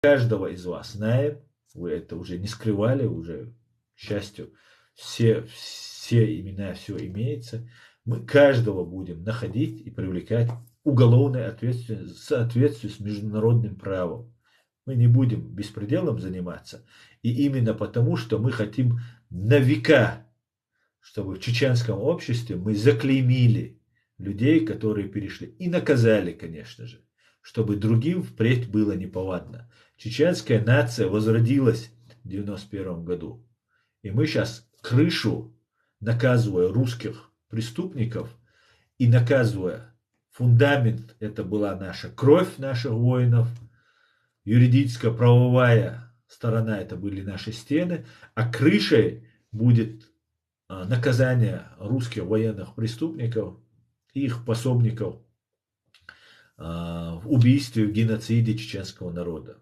каждого из вас знаем, вы это уже не скрывали, уже, к счастью, все имена, все имеется. Мы каждого будем находить и привлекать уголовной ответственности в соответствии с международным правом. Мы не будем беспределом заниматься. И именно потому, что мы хотим на века, чтобы в чеченском обществе мы заклеймили людей, которые перешли, и наказали, конечно же, чтобы другим впредь было неповадно. Чеченская нация возродилась в 91 году. И мы сейчас крышу, наказывая русских преступников и наказывая фундамент, это была наша кровь наших воинов, юридическая правовая сторона, это были наши стены, а крышей будет наказание русских военных преступников и их пособников в убийстве, в геноциде чеченского народа.